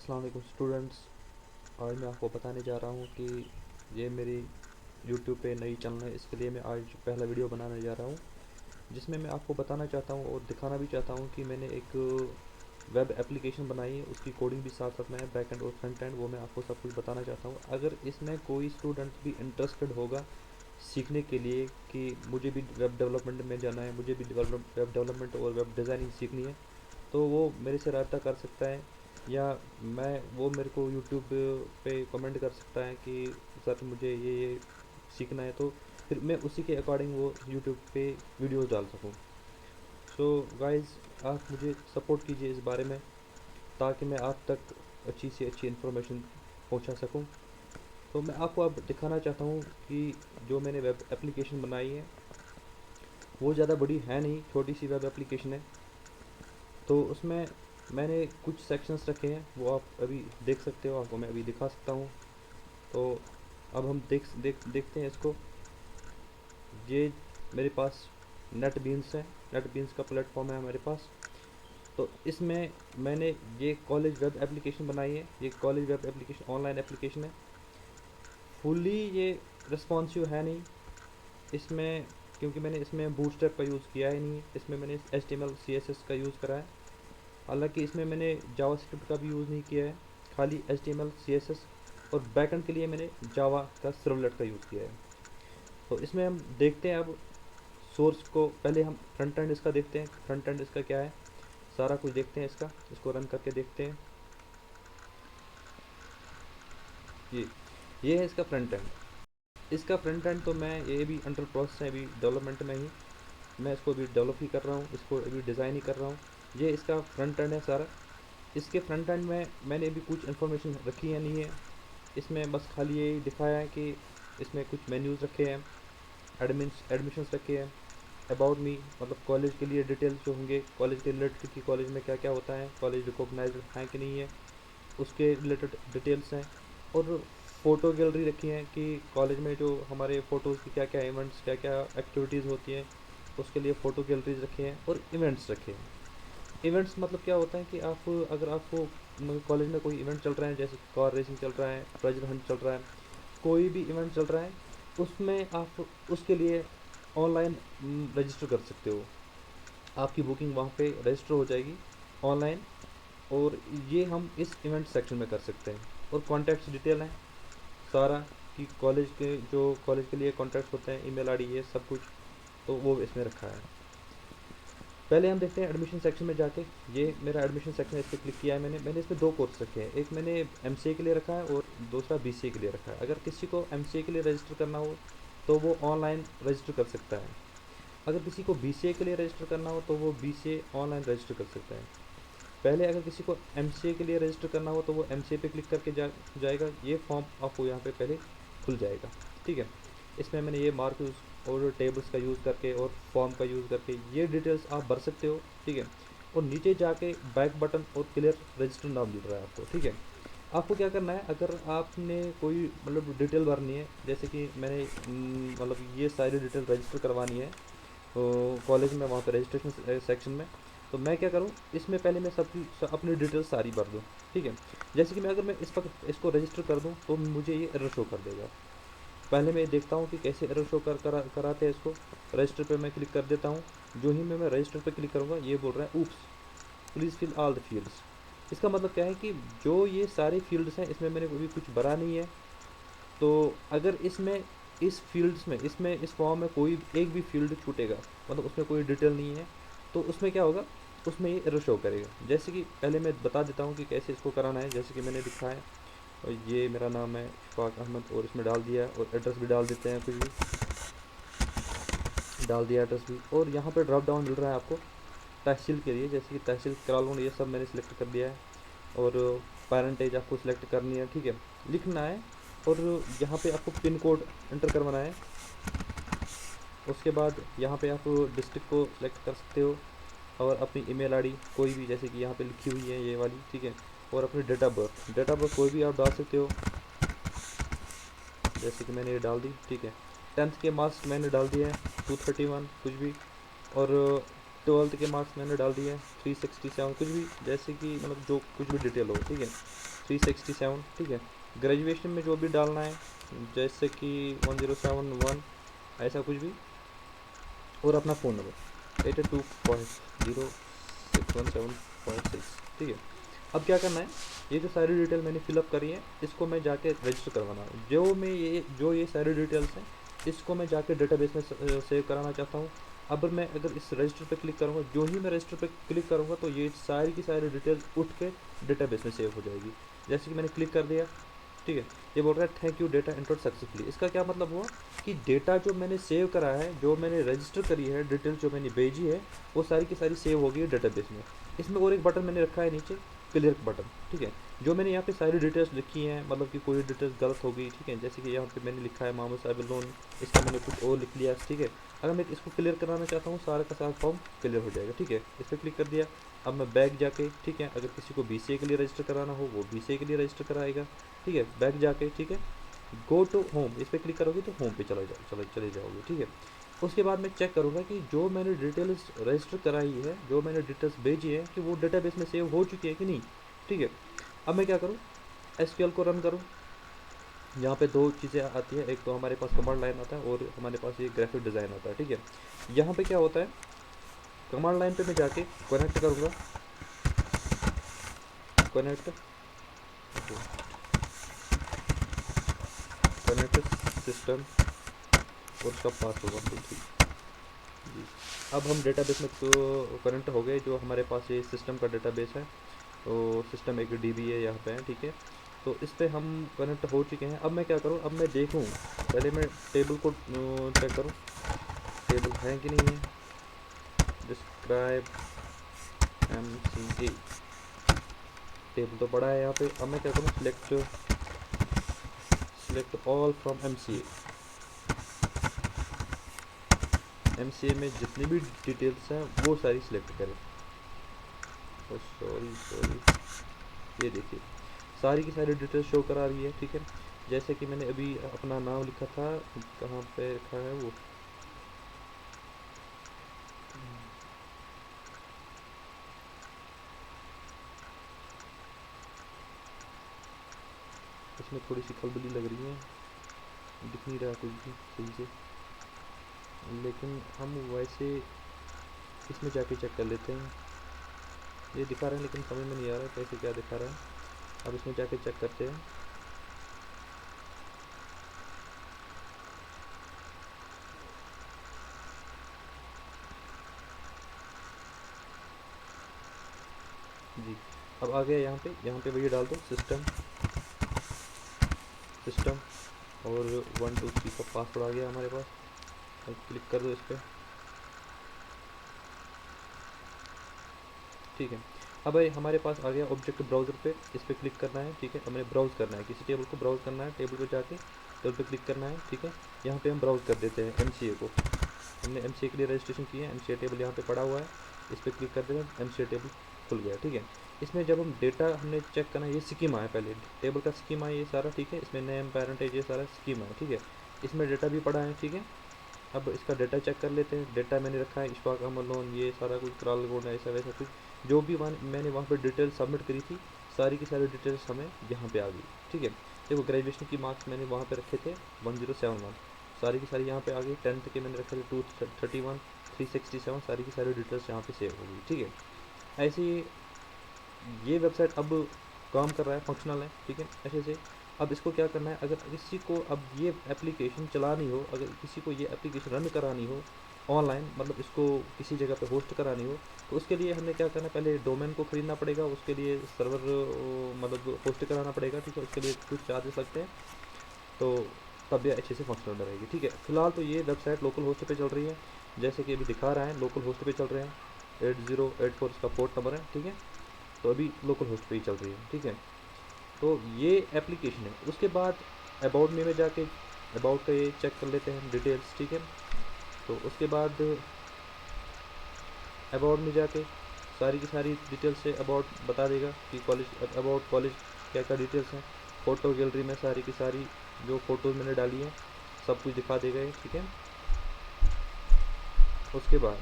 अस्सलाम वालेकुम स्टूडेंट्स। आज मैं आपको बताने जा रहा हूँ कि ये मेरी यूट्यूब पे नई चैनल है। इसके लिए मैं आज पहला वीडियो बनाने जा रहा हूँ, जिसमें मैं आपको बताना चाहता हूँ और दिखाना भी चाहता हूँ कि मैंने एक वेब एप्लीकेशन बनाई है। उसकी कोडिंग भी साथ साथ में बैक एंड और फ्रंट एंड, वो मैं आपको सब कुछ बताना चाहता हूँ। अगर इसमें कोई स्टूडेंट भी इंटरेस्टेड होगा सीखने के लिए कि मुझे भी वेब डेवलपमेंट में जाना है, मुझे भी वेब डेवलपमेंट और वेब डिज़ाइनिंग सीखनी है, तो वो मेरे से रब्ता कर सकता है। या वो मेरे को यूट्यूब पे कमेंट कर सकता है कि सर मुझे ये सीखना है, तो फिर मैं उसी के अकॉर्डिंग वो यूट्यूब पे वीडियोस डाल सकूं। सो गाइस, आप मुझे सपोर्ट कीजिए इस बारे में, ताकि मैं आप तक अच्छी से अच्छी इन्फॉर्मेशन पहुंचा सकूं। तो मैं आपको अब दिखाना चाहता हूं कि जो मैंने वेब एप्लीकेशन बनाई है वो ज़्यादा बड़ी है नहीं, छोटी सी वेब एप्लीकेशन है। तो उसमें मैंने कुछ सेक्शंस रखे हैं, वो आप अभी देख सकते हो, आपको मैं अभी दिखा सकता हूँ। तो अब हम देखते हैं इसको। ये मेरे पास नेट बीन्स है, नेट बीन्स का प्लेटफॉर्म है मेरे पास। तो इसमें मैंने ये कॉलेज वेब एप्लीकेशन बनाई है। ये college web application online application है। फुली ये रिस्पॉन्सिव है नहीं इसमें, क्योंकि मैंने इसमें बूटस्ट्रैप का यूज़ किया ही नहीं। इसमें मैंने HTML CSS का यूज़ करा है। हालांकि इसमें मैंने जावास्क्रिप्ट का भी यूज़ नहीं किया है, खाली HTML CSS। और बैकएंड के लिए मैंने जावा का सर्वलेट का यूज़ किया है। तो इसमें हम देखते हैं अब सोर्स को। पहले हम फ्रंट एंड इसका देखते हैं, फ्रंट एंड इसका क्या है, सारा कुछ देखते हैं इसका। इसको रन करके देखते हैं। ये ये है इसका फ्रंट एंड। इसका फ्रंट एंड तो मैं, ये भी अंडर प्रोसेस है, अभी डेवलपमेंट में ही। मैं इसको अभी डेवलप ही कर रहा हूँ, इसको अभी डिज़ाइन ही कर रहा हूँ। ये इसका फ्रंट एंड है सारा। इसके फ्रंट एंड में मैंने अभी कुछ इन्फॉर्मेशन रखी है नहीं है। इसमें बस खाली यही दिखाया है कि इसमें कुछ मेन्यूज़ रखे हैं, एडमिशन्स रखे हैं, अबाउट मी, मतलब कॉलेज के लिए डिटेल्स जो होंगे, कॉलेज के रिलेटेड कि कॉलेज में क्या क्या होता है, कॉलेज रिकॉग्नाइज्ड है कि नहीं है, उसके रिलेटेड डिटेल्स हैं। और फ़ोटो गैलरी रखी है कि कॉलेज में जो हमारे फ़ोटोज़ की क्या क्या इवेंट्स, क्या क्या एक्टिविटीज़ होती हैं, उसके लिए फ़ोटो गैलरीज रखे हैं। और इवेंट्स रखे हैं। इवेंट्स मतलब क्या होता है कि आप, अगर आपको कॉलेज में कोई इवेंट चल रहा है, जैसे कार रेसिंग चल रहा है, ट्रेजर हंट चल रहा है, कोई भी इवेंट चल रहा है, उसमें आप उसके लिए ऑनलाइन रजिस्टर कर सकते हो। आपकी बुकिंग वहाँ पे रजिस्टर हो जाएगी ऑनलाइन। और ये हम इस इवेंट सेक्शन में कर सकते हैं। और कॉन्टैक्ट्स डिटेल है सारा, कि कॉलेज के जो कॉलेज के लिए कॉन्टैक्ट्स होते हैं, ईमेल आईडी, ये सब कुछ, तो वो इसमें रखा है। पहले हम देखते हैं एडमिशन सेक्शन में जाके। ये मेरा एडमिशन सेक्शन है, इस पर क्लिक किया है मैंने इसमें दो कोर्स रखे हैं। एक मैंने MCA के लिए रखा है और दूसरा BCA के लिए रखा है। अगर किसी को MCA के लिए रजिस्टर करना हो तो वो ऑनलाइन रजिस्टर कर सकता है। अगर किसी को BCA के लिए रजिस्टर करना हो तो वो BCA ऑनलाइन रजिस्टर कर सकता है। पहले अगर किसी को MCA के लिए रजिस्टर करना हो तो वो MCA पे क्लिक करके जाएगा। ये फॉर्म आपको यहाँ पे पहले खुल जाएगा, ठीक है। इसमें मैंने ये मार्क्स और टेबल्स का यूज़ करके और फॉर्म का यूज़ करके ये डिटेल्स आप भर सकते हो, ठीक है। और नीचे जाके बैक बटन और क्लियर रजिस्टर नाम मिल रहा है आपको, ठीक है। आपको क्या करना है, अगर आपने कोई मतलब डिटेल भरनी है, जैसे कि मैंने मतलब ये सारी डिटेल रजिस्टर करवानी है कॉलेज में, वहाँ पे रजिस्ट्रेशन सेक्शन में, तो मैं क्या करूँ, इसमें पहले मैं अपनी डिटेल्स सारी भर दूँ, ठीक है। जैसे कि अगर मैं इस वक्त इसको रजिस्टर कर दूँ तो मुझे ये एरर शो कर देगा। पहले मैं देखता हूँ कि कैसे एरर शो कराते हैं इसको। रजिस्टर पे मैं क्लिक कर देता हूँ। जो ही मैं रजिस्टर पे क्लिक करूँगा, ये बोल रहा है oops please fill all the fields. इसका मतलब क्या है कि जो ये सारे फील्ड्स हैं, इसमें मैंने अभी कुछ भरा नहीं है। तो अगर इसमें इस फील्ड्स में, इसमें इस फॉर्म में कोई एक भी फील्ड छूटेगा, मतलब उसमें कोई डिटेल नहीं है, तो उसमें क्या होगा, उसमें ये एरर शो करेगा। जैसे कि पहले मैं बता देता हूँ कि कैसे इसको कराना है। जैसे कि मैंने लिखा है, और ये मेरा नाम है इशफाक अहमद, और इसमें डाल दिया है, और एड्रेस भी डाल देते हैं, कुछ भी डाल दिया एड्रेस भी। और यहाँ पर ड्रॉप डाउन मिल रहा है आपको तहसील के लिए, जैसे कि तहसील करालून, ये सब मैंने सिलेक्ट कर दिया है। और पेरेंटेज आपको सिलेक्ट करनी है, ठीक है, लिखना है। और यहाँ पे आपको पिन कोड एंटर करवाना है। उसके बाद यहाँ पे आप डिस्ट्रिक्ट को सिलेक्ट कर सकते हो, और अपनी ईमेल आईडी कोई भी, जैसे कि यहाँ पे लिखी हुई है ये वाली, ठीक है। और अपनी डेट ऑफ बर्थ कोई भी आप डाल सकते हो, जैसे कि मैंने ये डाल दी, ठीक है। 10th के मार्क्स मैंने डाल दिए हैं 231 कुछ भी। और ट्वेल्थ के मार्क्स मैंने डाल दिए 367, कुछ भी जैसे कि मतलब जो कुछ भी डिटेल हो, ठीक है, 367, ठीक है। ग्रेजुएशन में जो भी डालना है जैसे कि 1071 ऐसा कुछ भी, और अपना फ़ोन नंबर 82506175 ठीक है। अब क्या करना है, ये जो सारी डिटेल मैंने फिलअप करी है इसको मैं जाके रजिस्टर करवाना है। जो ये सारी डिटेल्स हैं इसको मैं जाके डेटाबेस में सेव कराना चाहता हूँ। अब मैं अगर इस रजिस्टर पे क्लिक करूँगा, जो ही मैं रजिस्टर पे क्लिक करूँगा तो ये सारी की सारी डिटेल्स उठ के डेटाबेस में सेव हो जाएगी। जैसे कि मैंने क्लिक कर दिया, ठीक है, ये बोल रहा है thank you data entered successfully. इसका क्या मतलब हुआ कि डेटा जो मैंने सेव करा है, जो मैंने रजिस्टर करी है, डिटेल जो मैंने भेजी है, वो सारी की सारी सेव हो गई है डेटाबेस में। इसमें और एक बटन मैंने रखा है नीचे, क्लियर बटन, ठीक है। जो मैंने यहाँ पे सारी डिटेल्स लिखी हैं, मतलब कि कोई डिटेल्स गलत हो गई, ठीक है, जैसे कि यहाँ पे मैंने लिखा है मोहम्मद साहिब लोन, इसका मैंने कुछ और लिख लिया, ठीक है। अगर मैं इसको क्लियर कराना चाहता हूँ, सारा का सारा फॉर्म क्लियर हो जाएगा, ठीक है। इस पर क्लिक कर दिया। अब मैं बैक जाके, ठीक है, अगर किसी को BCA के लिए रजिस्टर कराना हो वो BCA के लिए रजिस्टर कराएगा, ठीक है। बैक जाके, ठीक है, गो टू होम, इस पर क्लिक करोगे तो होम पे चले जाओगे, ठीक है। उसके बाद मैं चेक करूँगा कि जो मैंने डिटेल्स रजिस्टर कराई है, जो मैंने डिटेल्स भेजी है, कि वो डेटाबेस में सेव हो चुकी है कि नहीं, ठीक है। अब मैं क्या करूँ, SQL को रन करूँ। यहाँ पे दो चीज़ें आती है, एक तो हमारे पास कमांड लाइन आता है और हमारे पास ये ग्राफिक डिज़ाइन आता है, ठीक है। यहाँ पे क्या होता है, कमांड लाइन पे मैं जाके कनेक्ट करूँगा, कनेक्ट कनेक्ट सिस्टम, और उसका पास होगा 1 2 3 जी। अब हम डेटाबेस में तो कनेक्ट हो गए, जो हमारे पास ये सिस्टम का डेटाबेस है, तो सिस्टम एक DB है यहाँ पे है, ठीक है। तो इस पे हम कनेक्ट हो चुके हैं। अब मैं क्या करूँ, अब मैं देखूँ, पहले मैं टेबल को चेक करूँ, टेबल है कि नहीं है। डिस्क्राइब MCA, टेबल तो पड़ा है यहाँ पे। अब मैं क्या करूँ, सिलेक्ट ऑल फ्रॉम MCA में जितनी भी डिटेल्स हैं वो सारी सिलेक्ट करें। ओ सॉरी, ये देखिए सारी की सारी डिटेल्स शो करा रही है, ठीक है। जैसे कि मैंने अभी अपना नाम लिखा था, कहाँ पे रखा है वो, इसमें थोड़ी सी खलबली लग रही है, दिख नहीं रहा कुछ भी सही से, लेकिन हम वैसे इसमें जाके चेक कर लेते हैं। ये दिखा रहा है लेकिन समझ में नहीं आ रहा कैसे क्या दिखा रहा है। अब इसमें जाके चेक करते हैं। जी, अब आ गया यहाँ पे वही डाल दो, सिस्टम और 1 2 3 का पासवर्ड आ गया हमारे पास। अब क्लिक कर दो इस पर, ठीक है। अब ये हमारे पास आ गया ऑब्जेक्ट ब्राउज़र पे, इस पर क्लिक करना है, ठीक है। अब मैंने ब्राउज़ करना है, किसी टेबल को ब्राउज़ करना है, टेबल पे जाके टेबल पे क्लिक करना है, ठीक है। यहाँ पे हम ब्राउज़ कर देते हैं MCA को, हमने MCA के लिए रजिस्ट्रेशन किया है, MCA टेबल यहाँ पे पड़ा हुआ है, इस पर क्लिक कर देते हैं, MCA टेबल खुल गया, ठीक है। इसमें जब हम डेटा हमने चेक करना है, ये स्कीमा है, पहले टेबल का स्कीमा है ये सारा, ठीक है। इसमें नेम पेरेंट ये सारा स्कीमा है, ठीक है। इसमें डेटा भी पड़ा है, ठीक है। अब इसका डेटा चेक कर लेते हैं। डेटा मैंने रखा है इशफाक अहमद लोन, ये सारा कुछ कराल गोल्ड ऐसा वैसा कुछ, जो भी मैंने वहाँ पे डिटेल सबमिट करी थी, सारी की सारी डिटेल्स हमें यहाँ पे आ गई, ठीक है। देखो ग्रेजुएशन की मार्क्स मैंने वहाँ पे रखे थे 1071, सारी की सारी यहाँ पे आ गई। 10th के मैंने रखे थे 231 367, सारी की सारी डिटेल्स यहाँ पे सेव हो गई, ठीक है। ऐसे ही ये वेबसाइट अब काम कर रहा है, फंक्शनल है, ठीक है, अच्छे से। अब इसको क्या करना है, अगर किसी को अब ये एप्लीकेशन चलानी हो, अगर किसी को ये एप्लीकेशन रन करानी हो ऑनलाइन, मतलब इसको किसी जगह पे होस्ट करानी हो, तो उसके लिए हमें क्या करना है, पहले डोमेन को ख़रीदना पड़ेगा, उसके लिए सर्वर मतलब होस्ट कराना पड़ेगा, ठीक है। उसके लिए कुछ चार्जेस लगते हैं, तो तब ये अच्छे से फंक्शनल रहेगी, ठीक है। फिलहाल तो ये वेबसाइट लोकल होस्ट पे चल रही है, जैसे कि अभी दिखा रहा है लोकल होस्ट पे चल रहे हैं, 8084 इसका पोर्ट नंबर है, ठीक है। तो अभी लोकल होस्ट पे ही चल रही है, ठीक है। तो ये एप्लीकेशन है। उसके बाद अबाउट मी में जाके अबाउट का ये चेक कर लेते हैं डिटेल्स, ठीक है। तो उसके बाद अबाउट में जाके सारी की सारी डिटेल्स से अबाउट बता देगा कि कॉलेज, अबाउट कॉलेज क्या क्या डिटेल्स हैं। फ़ोटो गैलरी में सारी की सारी जो फ़ोटोज़ मैंने डाली हैं सब कुछ दिखा देगा ये, ठीक है। उसके बाद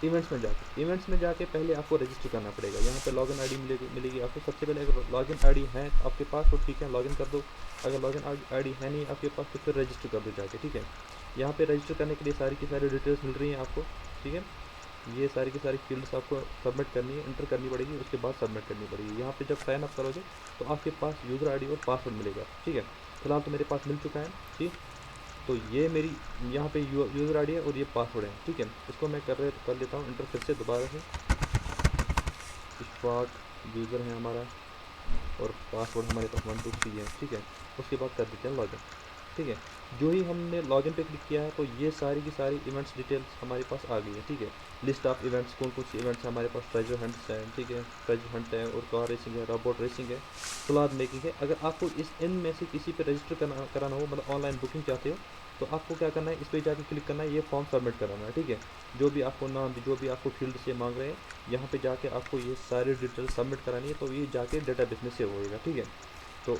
इवेंट्स में जाके पहले आपको रजिस्टर करना पड़ेगा। यहाँ पे लॉगिन आईडी मिलेगी आपको। सबसे पहले अगर लॉगिन आईडी है आपके पास तो ठीक है, लॉगिन कर दो। अगर लॉगिन आईडी है नहीं आपके पास तो फिर रजिस्टर कर दो जाके, ठीक है। यहाँ पे रजिस्टर करने के लिए सारी की सारी डिटेल्स मिल रही हैं आपको, ठीक है। ये सारी की सारी फील्ड्स आपको सबमिट करनी है, इंटर करनी पड़ेगी, उसके बाद सबमिट करनी पड़ेगी। यहाँ पे जब साइन अप करोगे तो आपके पास यूज़र आईडी और पासवर्ड मिलेगा, ठीक है। फिलहाल तो मेरे पास मिल चुका है, ठीक। तो ये मेरी यहाँ पे यूज़र आईडी है और ये पासवर्ड है, ठीक है। इसको मैं कर लेता हूँ इंटर फिर से दोबारा से। इशफाक यूज़र है हमारा और पासवर्ड हमारे पास 1 2 3 है, ठीक है। उसके बाद कर देते हैं लॉगिन, ठीक है। जो ही हमने लॉगिन पे क्लिक किया है तो ये सारी की सारी इवेंट्स डिटेल्स हमारे पास आ गई है, ठीक है। लिस्ट ऑफ इवेंट्स, कौन कौन सी इवेंट्स है हमारे पास। ट्रेजर हंट्स है, ठीक है, ट्रेजर हंट है, और कार रेसिंग है, रोबोट रेसिंग है, क्लाउड मेकिंग है। अगर आपको इनमें से किसी पे रजिस्टर कराना हो, मतलब ऑनलाइन बुकिंग चाहते हो, तो आपको क्या करना है, इस पर जाके क्लिक करना है, ये फॉर्म सबमिट कराना है, ठीक है। जो भी आपको नाम, जो भी आपको फील्ड से मांग रहे हैं, यहाँ पे जाके आपको ये सारी डिटेल सबमिट करानी है, तो ये जाके डेटाबेस में सेव होएगा, ठीक है। तो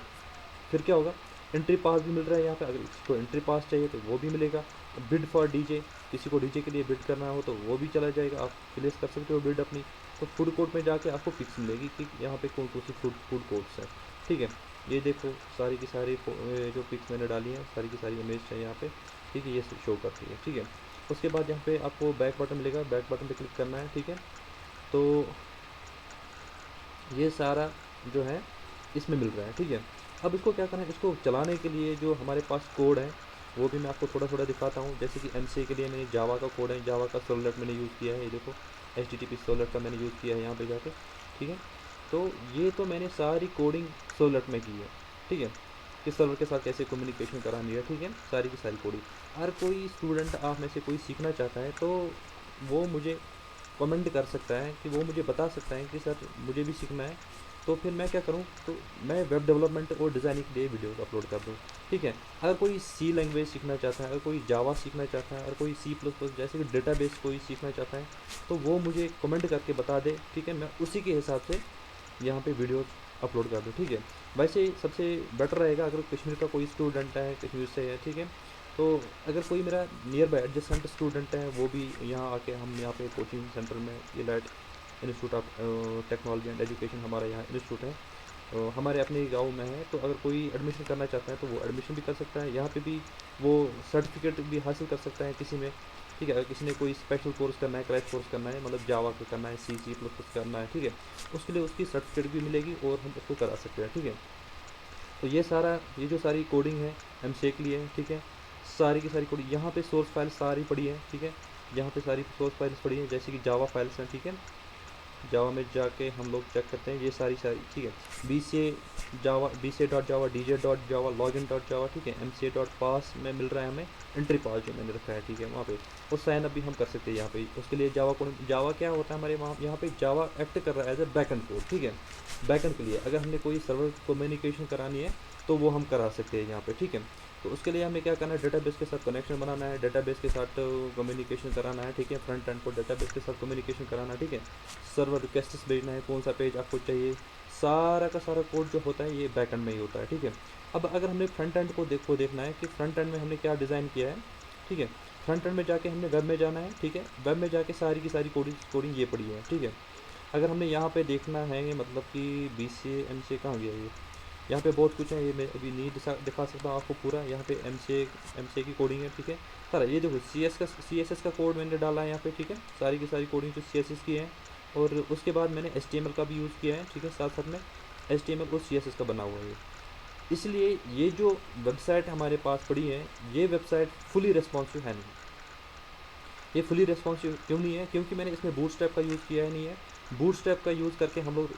फिर क्या होगा, एंट्री पास भी मिल रहा है यहाँ पे। अगर इसको एंट्री पास चाहिए तो वो भी मिलेगा। बिड फॉर डीजे, किसी को डीजे के लिए बिड करना हो तो वो भी चला जाएगा, आप प्लेस कर सकते हो बिड अपनी। तो फूड कोर्ट में जाके आपको फिक्स मिलेगी कि यहाँ पे कौन कौन सी फूड कोर्ट्स है, ठीक है। ये देखो सारी की सारी जो पिक्स मैंने डाली हैं, सारी की सारी इमेज है यहाँ पे, ठीक है, ये शो करती है, ठीक है। उसके बाद यहाँ पे आपको बैक बटन मिलेगा, बैक बटन पे क्लिक करना है, ठीक है। तो ये सारा जो है इसमें मिल रहा है, ठीक है। अब इसको क्या करना है, इसको चलाने के लिए जो हमारे पास कोड है वो भी मैं आपको थोड़ा थोड़ा दिखाता हूँ। जैसे कि एमसीए के लिए मैंने जावा का कोड है, जावा का सर्वलेट मैंने यूज़ किया है, ये देखो HTTP सर्वलेट का मैंने यूज़ किया है यहाँ पे जाके, ठीक है। तो ये तो मैंने सारी कोडिंग सर्वलेट में की है, ठीक है, कि सर्वर के साथ कैसे कम्युनिकेशन करानी है, ठीक है, सारी की सारी कोडिंग। अगर कोई स्टूडेंट आप में से कोई सीखना चाहता है तो वो मुझे कमेंट कर सकता है, कि वो मुझे बता सकता है कि सर मुझे भी सीखना है। तो फिर मैं क्या करूँ, तो मैं वेब डेवलपमेंट और डिज़ाइनिंग के लिए वीडियोस अपलोड कर दूँ, ठीक है। अगर कोई सी लैंग्वेज सीखना चाहता है, अगर कोई जावा सीखना चाहता है, अगर कोई C++ जैसे कि डेटाबेस कोई सीखना चाहता है, तो वो मुझे कमेंट करके बता दे, ठीक है। मैं उसी के हिसाब से यहाँ पे वीडियोस अपलोड कर दूँ, ठीक है। वैसे सबसे बेटर रहेगा अगर कश्मीर का कोई स्टूडेंट है, कश्मीर से है, ठीक है। तो अगर कोई मेरा नियर बाय एडजेसेंट स्टूडेंट है, वो भी यहाँ आके, हम यहाँ पे कोचिंग सेंटर में elite institute of technology and education हमारा यहाँ इंस्टीट्यूट है, हमारे अपने गांव में है। तो अगर कोई एडमिशन करना चाहता है तो वो एडमिशन भी कर सकता है, यहाँ पे भी वो सर्टिफिकेट भी हासिल कर सकता है किसी में, ठीक है। अगर किसी ने कोई स्पेशल कोर्स करना है, क्रैश कोर्स करना है, मतलब जावा का करना है, C++ करना है, ठीक है, उसके लिए उसकी सर्टिफिकेट भी मिलेगी और हम उसको करा सकते हैं, ठीक है। तो ये सारा, ये जो सारी कोडिंग है एमसीए के लिए है, ठीक है। सारी की सारी कोडिंग यहाँ पे सोर्स फाइल सारी पड़ी है, ठीक है। यहाँ पे सारी सोर्स फाइल्स पड़ी है, जैसे कि जावा फाइल्स हैं, ठीक है। जावा में जाके हम लोग चेक करते हैं ये सारी, ठीक है। BCA.java, DJ.java, login.java, ठीक है। MCA.pass में मिल रहा है हमें एंट्री पास जो मैंने रखा है, ठीक है, वहाँ पे। और साइन अप भी हम कर सकते हैं यहाँ पे। उसके लिए जावा क्या होता है हमारे वहाँ, यहाँ पे जावा एक्ट कर रहा है एज ए बैकएंड कोड, ठीक है। बैकएंड के लिए अगर हमने कोई सर्वर कम्युनिकेशन करानी है तो वो हम करा सकते हैं यहाँ पे, ठीक है। तो उसके लिए हमें क्या करना है, डेटाबेस के साथ कनेक्शन बनाना है, डेटाबेस के साथ कम्युनिकेशन कराना है, ठीक है। फ्रंट एंड को डेटाबेस के साथ कम्युनिकेशन कराना है, ठीक है। सर्वर रिक्वेस्ट भेजना है, कौन सा पेज आपको चाहिए, सारा का सारा कोड जो होता है ये बैक एंड में ही होता है, ठीक है। अब अगर हमने फ्रंट एंड को देखना है कि फ्रंट एंड में हमने क्या डिज़ाइन किया है, ठीक है। फ्रंट एंड में जाके हमने वेब में जाना है, ठीक है। वेब में जाके सारी की सारी कोडिंग ये पड़ी है, ठीक है। अगर हमने यहाँ पे देखना है, मतलब कि BCA MCA कहाँ गया ये, यहाँ पे बहुत कुछ है, ये मैं अभी नहीं दिखा सकता आपको पूरा। यहाँ पे MCA की कोडिंग है, ठीक है। सारा ये देखो CSS का कोड मैंने डाला है यहाँ पे, ठीक है। सारी की सारी कोडिंग जो CSS की है, और उसके बाद मैंने HTML का भी यूज़ किया है, ठीक है। साथ साथ में HTML और CSS का बना हुआ है। इसलिए ये जो वेबसाइट हमारे पास पड़ी है, ये वेबसाइट फुली रिस्पॉन्सिव है नहीं। ये फुली रिस्पॉन्सिव क्यों नहीं है, क्योंकि मैंने इसमें बूटस्ट्रैप का यूज़ किया ही नहीं है। बूटस्ट्रैप का यूज़ करके हम लोग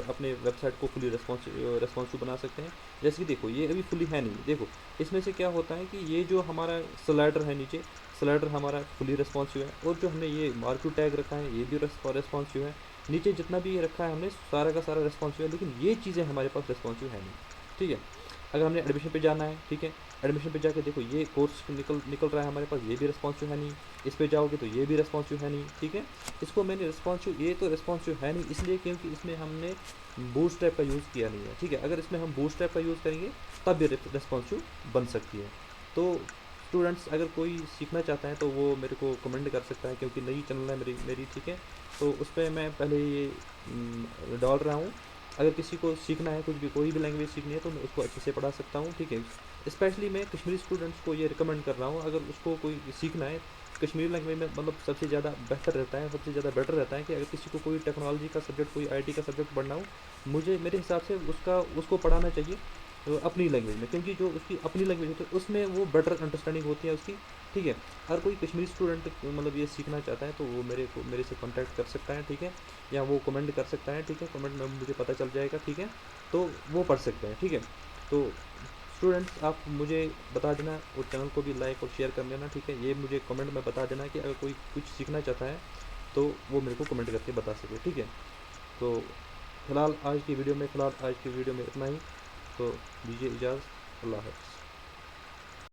अपने वेबसाइट को फुली रिस्पॉन्सिव बना सकते हैं। जैसे कि देखो ये अभी फुली है नहीं, देखो इसमें से क्या होता है कि ये जो हमारा स्लाइडर है नीचे, स्लाइडर हमारा फुली रिस्पॉन्सिव है, और जो हमने ये मार्क्यू टैग रखा है ये भी रिस्पॉन्सिव है। नीचे जितना भी ये रखा है हमने सारा का सारा रिस्पॉन्सिव है, लेकिन ये चीज़ें हमारे पास रिस्पॉन्सिव है नहीं, ठीक है। अगर हमने एडमिशन पे जाना है, ठीक है, एडमिशन पे जाके देखो ये कोर्स निकल रहा है हमारे पास, ये भी रिस्पॉन्सिव है नहीं। इस पे जाओगे तो ये भी रिस्पॉन्सिव है नहीं, ठीक है। इसको मैंने रिस्पॉन्सिव, ये तो रिस्पॉन्सिव है नहीं इसलिए क्योंकि इसमें हमने बूटस्ट्रैप का यूज़ किया नहीं है, ठीक है। अगर इसमें हम बूटस्ट्रैप का यूज़ करेंगे तब ये रिस्पॉन्सिव बन सकती है। तो स्टूडेंट्स अगर कोई सीखना चाहता है तो वो मेरे को कमेंट कर सकता है, क्योंकि नई चैनल है मेरी ठीक है। तो उस पर मैं पहले ये डाल रहा हूँ। अगर किसी को सीखना है, कुछ भी कोई भी लैंग्वेज सीखनी है, तो मैं उसको अच्छे से पढ़ा सकता हूँ, ठीक है। स्पेशली मैं कश्मीरी स्टूडेंट्स को ये रिकमेंड कर रहा हूँ, अगर उसको कोई सीखना है कश्मीरी लैंग्वेज में, मतलब सबसे ज़्यादा बेहतर रहता है, सबसे ज़्यादा बेटर रहता है कि अगर किसी को कोई टेक्नोलॉजी का सब्जेक्ट, कोई आईटी का सब्जेक्ट पढ़ना हो, मेरे हिसाब से उसको पढ़ाना चाहिए अपनी लैंग्वेज में, क्योंकि जो उसकी अपनी लैंग्वेज होती है उसमें वो बेटर अंडरस्टैंडिंग होती है उसकी, ठीक है। अगर कोई कश्मीरी स्टूडेंट मतलब ये सीखना चाहता है तो वो मेरे से कांटेक्ट कर सकता है, ठीक है, या वो कमेंट कर सकता है, ठीक है, कमेंट में मुझे पता चल जाएगा, ठीक है। तो वो पढ़ सकते हैं, ठीक है। तो स्टूडेंट्स आप मुझे बता देना, और चैनल को भी लाइक और शेयर कर लेना, ठीक है। ये मुझे कमेंट में बता देना कि अगर कोई कुछ सीखना चाहता है तो वो मेरे को कमेंट करके बता सके, ठीक है। तो फ़िलहाल आज की वीडियो में इतना ही। तो दीजिए इजाज़त। अल्लाह हाफ़िज़।